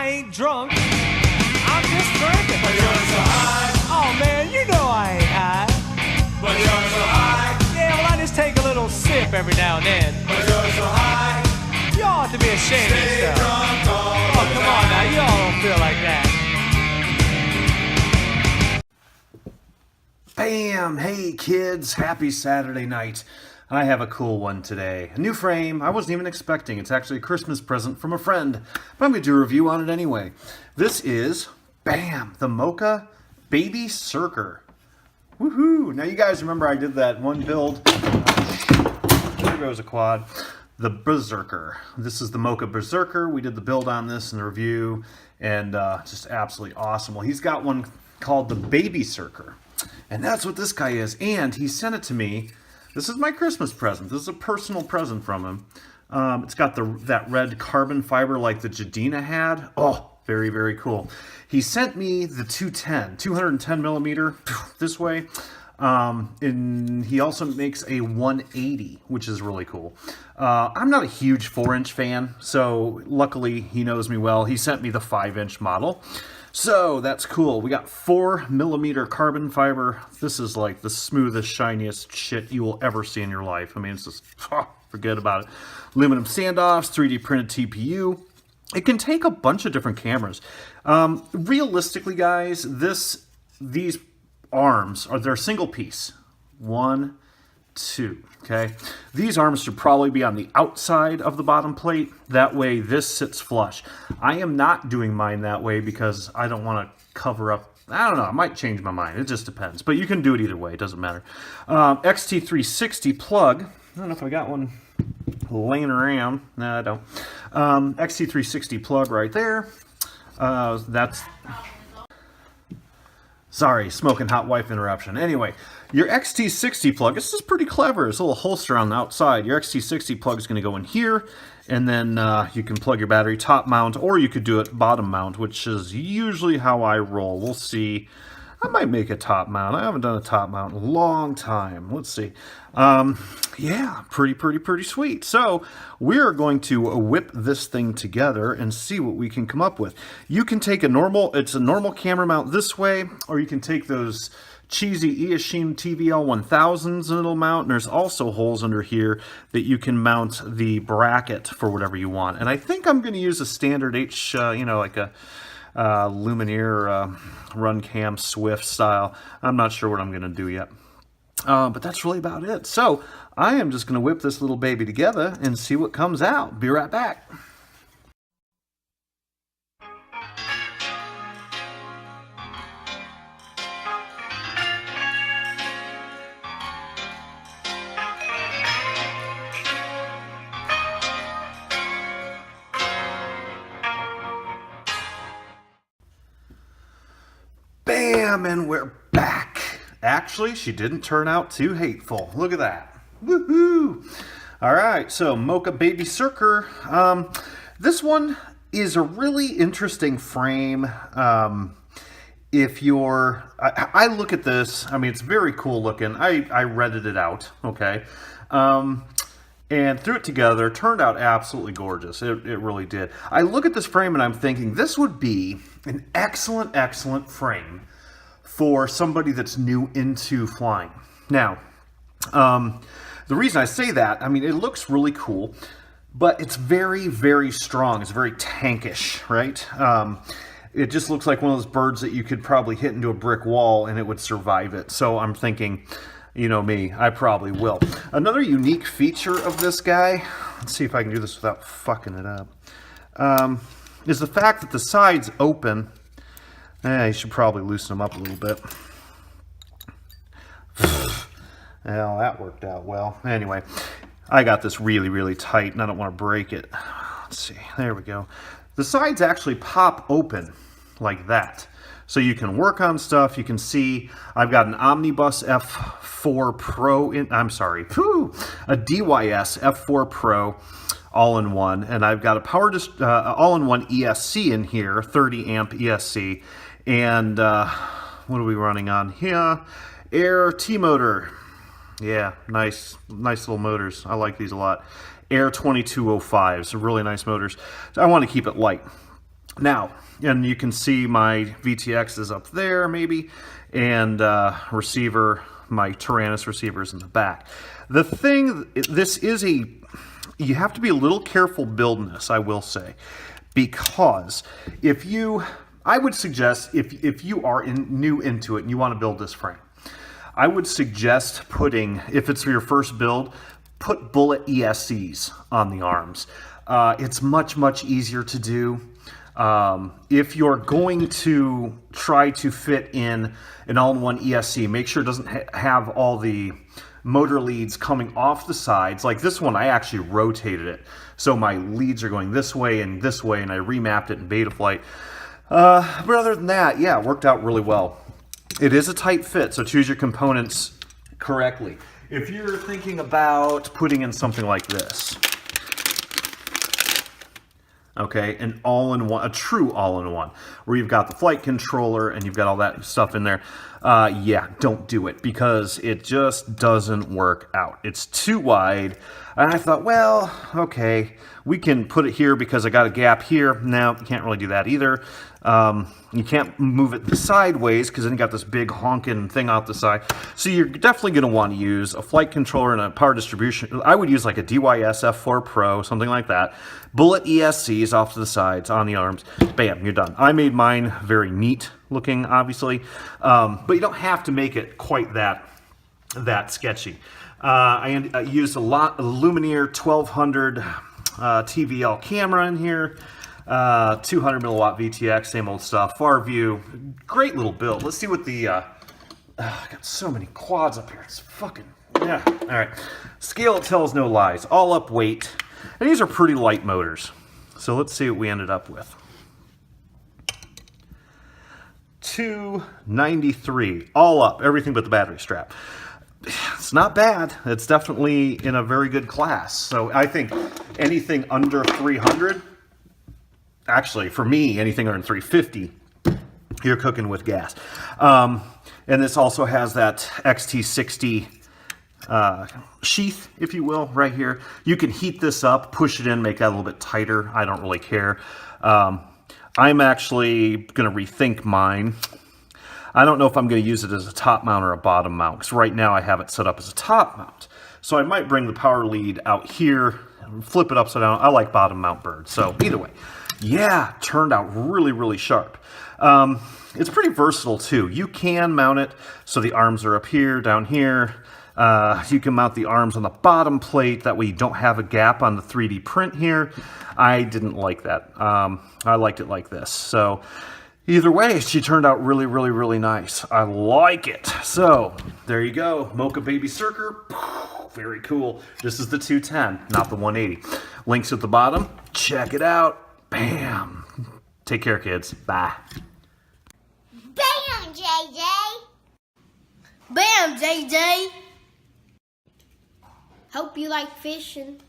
I ain't drunk. I'm just drinking. But you're so high. Oh man, you know I ain't high. But you're so high. Yeah, well I just take a little sip every now and then. But you're so high. You ought to be ashamed of Stay yourself. drunk all Oh, the come time. on now, you all don't feel like that. Bam! Hey kids, happy Saturday night. I have a cool one today. A new frame I wasn't even expecting. It's actually a Christmas present from a friend, but I'm going to do a review on it anyway. This is, bam, the Moka Babyserker. Woohoo! Now you guys remember I did that one build. There goes a quad. The Berserker. This is the Moka Babyserker. We did the build on this and the review, and just absolutely awesome. Well, he's got one called the Babyserker, and that's what this guy is. And he sent it to me. This is my Christmas present. This is a personal present from him. It's got that red carbon fiber like the Jadina had. Oh, very, very cool. He sent me the 210 millimeter this way. And he also makes a 180, which is really cool. I'm not a huge 4-inch fan, so luckily he knows me well. He sent me the 5-inch model. So that's cool. We got 4 millimeter carbon fiber. This is like the smoothest, shiniest shit you will ever see in your life. I mean, it's just, forget about it. Aluminum standoffs, 3D printed TPU. It can take a bunch of different cameras. Realistically, guys, these arms they're single piece. 1, 2. Okay, these arms should probably be on the outside of the bottom plate. That way this sits flush. I am not doing mine that way because I don't want to cover up. I don't know, I might change my mind. It just depends, but you can do it either way. It doesn't matter. XT360 plug. I don't know if I got one laying around. No, I don't. XT360 plug right there. That's sorry, smoking hot wife interruption. Anyway, your XT60 plug, this is pretty clever. It's a little holster on the outside. Your XT60 plug is going to go in here, and then you can plug your battery top mount, or you could do it bottom mount, which is usually how I roll. We'll see. I might make a top mount. I haven't done a top mount in a long time. Let's see. Yeah, pretty sweet. So we're going to whip this thing together and see what we can come up with. You can take it's a normal camera mount this way, or you can take those cheesy Eachine TVL 1000s and it'll mount. And there's also holes under here that you can mount the bracket for whatever you want. And I think I'm going to use a standard like a Lumineer Runcam Swift style. I'm not sure what I'm going to do yet. But that's really about it. So I am just going to whip this little baby together and see what comes out. Be right back. Bam, and we're back. Actually, she didn't turn out too hateful. Look at that. Woohoo! All right, so Moka Babyserker. This one is a really interesting frame. If you're, I look at this, I mean, it's very cool looking. I Reddit it out, okay? And threw it together, turned out absolutely gorgeous. It really did. I look at this frame and I'm thinking this would be an excellent frame for somebody that's new into flying. Now, the reason I say that, I mean, it looks really cool, but it's very strong. It's very tankish, right? It just looks like one of those birds that you could probably hit into a brick wall and it would survive it. So I'm thinking, you know me, I probably will. Another unique feature of this guy, let's see if I can do this without fucking it up, is the fact that the sides open. You should probably loosen them up a little bit. Well, that worked out well. Anyway, I got this really tight and I don't want to break it. Let's see, there we go. The sides actually pop open like that. So you can work on stuff. You can see I've got an Omnibus F4 Pro, a DYS F4 Pro all-in-one, and I've got a all-in-one ESC in here, 30 amp ESC, and what are we running on here? Air T-motor. Yeah, nice little motors. I like these a lot. Air 2205s, really nice motors. So I want to keep it light. Now, and you can see my VTX is up there maybe, and receiver, my Tyrannus receiver is in the back. The thing, this is you have to be a little careful building this, I will say, because I would suggest if you are new into it and you want to build this frame, I would suggest putting, if it's for your first build, put bullet ESCs on the arms. It's much easier to do. If you're going to try to fit in an all-in-one ESC, make sure it doesn't have all the motor leads coming off the sides. Like this one, I actually rotated it. So my leads are going this way, and I remapped it in Betaflight. But other than that, yeah, it worked out really well. It is a tight fit, so choose your components correctly. If you're thinking about putting in something like this, okay, an all-in-one, a true all-in-one, where you've got the flight controller and you've got all that stuff in there, yeah, don't do it, because it just doesn't work out. It's too wide, and I thought, well, okay, we can put it here because I got a gap here. No, you can't really do that either. You can't move it sideways because then you got this big honking thing out the side. So you're definitely going to want to use a flight controller and a power distribution. I would use like a DYS F4 Pro, something like that. Bullet ESCs off to the sides on the arms. Bam, you're done. I made mine very neat looking, obviously, but you don't have to make it quite that sketchy. I used a Lumineer 1200 TVL camera in here. 200 milliwatt VTX, same old stuff. Far view, great little build. Let's see what the I got so many quads up here. It's fucking, yeah. All right, scale it tells no lies. All up weight, and these are pretty light motors. So let's see what we ended up with. 293, all up, everything but the battery strap. It's not bad. It's definitely in a very good class. So I think anything under 300. Actually, for me, anything under 350, you're cooking with gas. And this also has that XT60 sheath, if you will, right here. You can heat this up, push it in, make that a little bit tighter. I don't really care. I'm actually going to rethink mine. I don't know if I'm going to use it as a top mount or a bottom mount, because right now I have it set up as a top mount. So I might bring the power lead out here, flip it upside down. I like bottom mount birds. So either way. Yeah, turned out really sharp. It's pretty versatile too. You can mount it so the arms are up here, down here. You can mount the arms on the bottom plate. That way you don't have a gap on the 3D print here. I didn't like that. I liked it like this. So either way, she turned out really nice. I like it. So there you go. Moka Babyserker. Very cool. This is the 210, not the 180. Links at the bottom. Check it out. Bam. Take care, kids. Bye. Bam, JJ. Bam, JJ. Hope you like fishing.